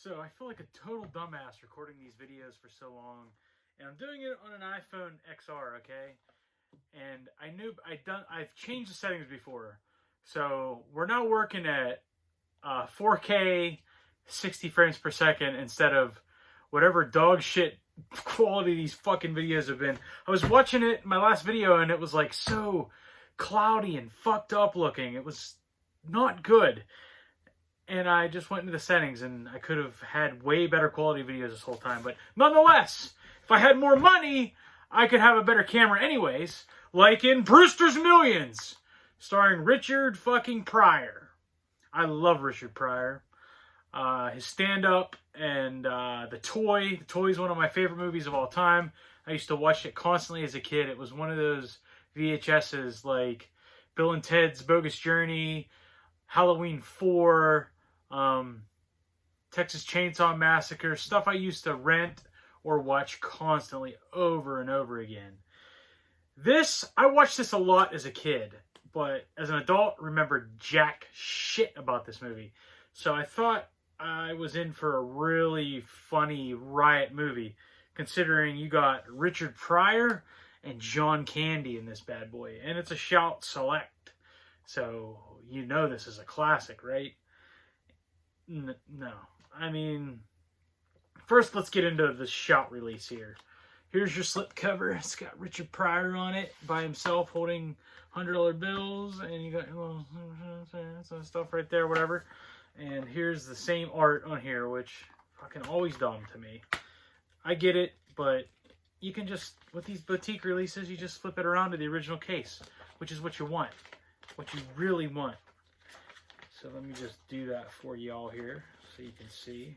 So I feel like a total dumbass recording these videos for so long, and I'm doing it on an iPhone XR, okay? And I've changed the settings before, so we're now working at 4K, 60 frames per second instead of whatever dog shit quality these fucking videos have been. I was watching it in my last video, and it was like so cloudy and fucked up looking. It was not good. And I just went into the settings, and I could have had way better quality videos this whole time. But nonetheless, if I had more money, I could have a better camera anyways. Like in Brewster's Millions, starring Richard fucking Pryor. I love Richard Pryor. His stand-up and The Toy. The Toy is one of my favorite movies of all time. I used to watch it constantly as a kid. It was one of those VHSs like Bill and Ted's Bogus Journey, Halloween 4, Texas Chainsaw Massacre, stuff I used to rent or watch constantly over and over again. I watched this a lot as a kid, but as an adult, remembered jack shit about this movie. So I thought I was in for a really funny riot movie, considering you got Richard Pryor and John Candy in this bad boy. And it's a Shout Select. So you know this is a classic, right? No. I mean, first let's get into the Shout release here. Here's your slipcover. It's got Richard Pryor on it by himself holding $100 bills. And you got some stuff right there, whatever. And here's the same art on here, which fucking always dumb to me. I get it, but you can just, with these boutique releases, you just flip it around to the original case, which is what you want. What you really want. So let me just do that for y'all here so you can see.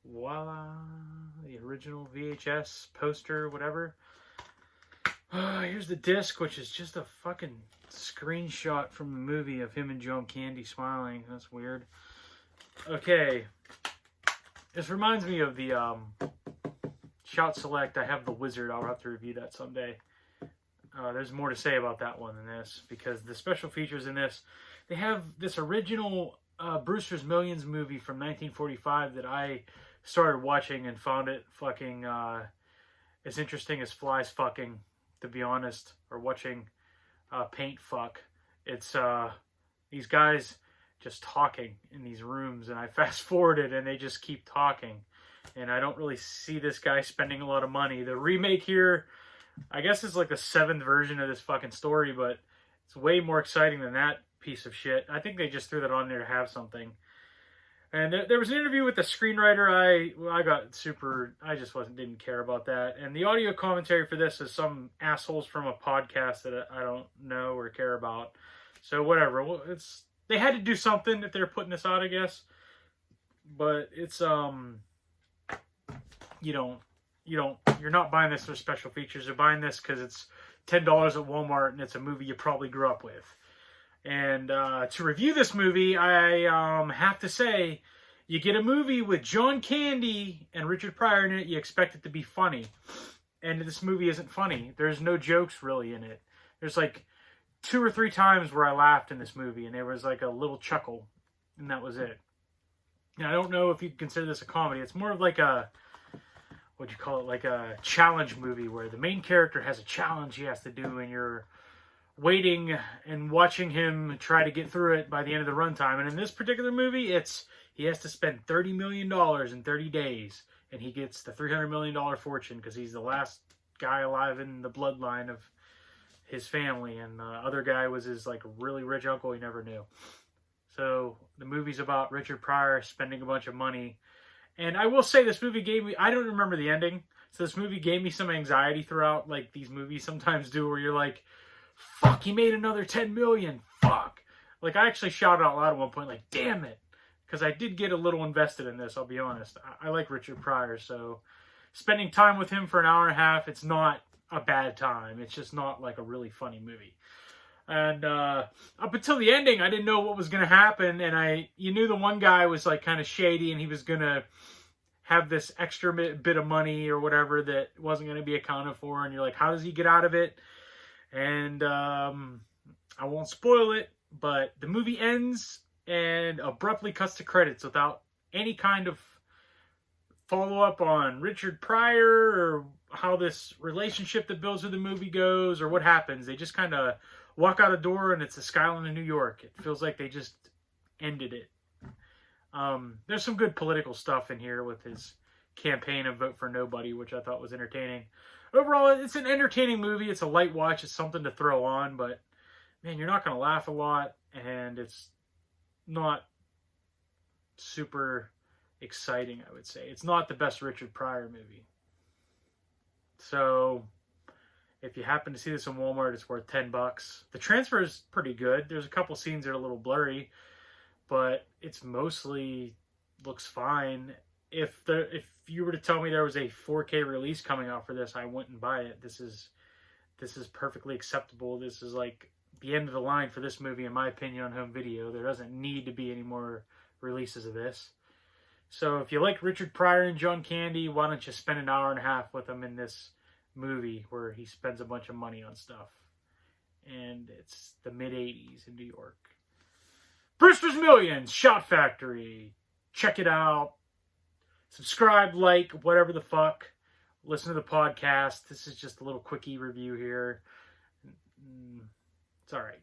Voila, the original VHS poster, whatever. Here's the disc, which is just a fucking screenshot from the movie of him and John Candy smiling. That's weird. Okay, this reminds me of the Shout Select. I have the Wizard. I'll have to review that someday. There's more to say about that one than this, because the special features in this, they have this original Brewster's Millions movie from 1945 that I started watching and found it fucking as interesting as flies fucking, to be honest, or watching paint fuck. It's these guys just talking in these rooms, and I fast forwarded and they just keep talking. And I don't really see this guy spending a lot of money. The remake here, I guess, is like the 7th version of this fucking story, but it's way more exciting than that piece of shit. I think they just threw that on there to have something. And there was an interview with the screenwriter. I just didn't care about that. And the audio commentary for this is some assholes from a podcast that I don't know or care about. So whatever. Well, they had to do something if they're putting this out, I guess. But it's you're not buying this for special features. You're buying this because it's $10 at Walmart and it's a movie you probably grew up with. And to review this movie, I have to say, you get a movie with John Candy and Richard Pryor in it, you expect it to be funny. And this movie isn't funny. There's no jokes really in it. There's like 2 or 3 times where I laughed in this movie, and there was like a little chuckle, and that was it. And I don't know if you consider this a comedy. It's more of like a, what'd you call it, like a challenge movie where the main character has a challenge he has to do, and you're waiting and watching him try to get through it by the end of the runtime. And in this particular movie, he has to spend $30 million in 30 days, and he gets the $300 million fortune because he's the last guy alive in the bloodline of his family, and the other guy was his like really rich uncle he never knew. So the movie's about Richard Pryor spending a bunch of money. And I will say, this movie gave me, I don't remember the ending, so this movie gave me some anxiety throughout, like these movies sometimes do, where you're like, fuck, he made another 10 million, fuck. Like, I actually shouted out loud at one point, like, damn it. Because I did get a little invested in this, I'll be honest. I like Richard Pryor, so spending time with him for an hour and a half, it's not a bad time. It's just not like a really funny movie. And up until the ending, I didn't know what was going to happen. And you knew the one guy was like kind of shady, and he was going to have this extra bit of money or whatever that wasn't going to be accounted for. And you're like, how does he get out of it? And I won't spoil it, But the movie ends and abruptly cuts to credits without any kind of follow-up on Richard Pryor or how this relationship that builds with the movie goes or what happens. They just kind of walk out a door and it's the skyline of New York. It feels like they just ended it. There's some good political stuff in here with his campaign of Vote for Nobody, which I thought was entertaining. Overall, it's an entertaining movie. It's a light watch. It's something to throw on, but man, you're not going to laugh a lot, and it's not super exciting, I would say. It's not the best Richard Pryor movie. So if you happen to see this in Walmart, it's worth $10. The transfer is pretty good. There's a couple scenes that are a little blurry, but it's mostly looks fine. If you were to tell me there was a 4K release coming out for this, I wouldn't buy it. This is perfectly acceptable. This is like the end of the line for this movie, in my opinion, on home video. There doesn't need to be any more releases of this. So if you like Richard Pryor and John Candy, why don't you spend an hour and a half with him in this movie where he spends a bunch of money on stuff. And it's the mid-'80s in New York. Brewster's Millions, Shot Factory. Check it out. Subscribe, like, whatever the fuck. Listen to the podcast. This is just a little quickie review here. It's all right.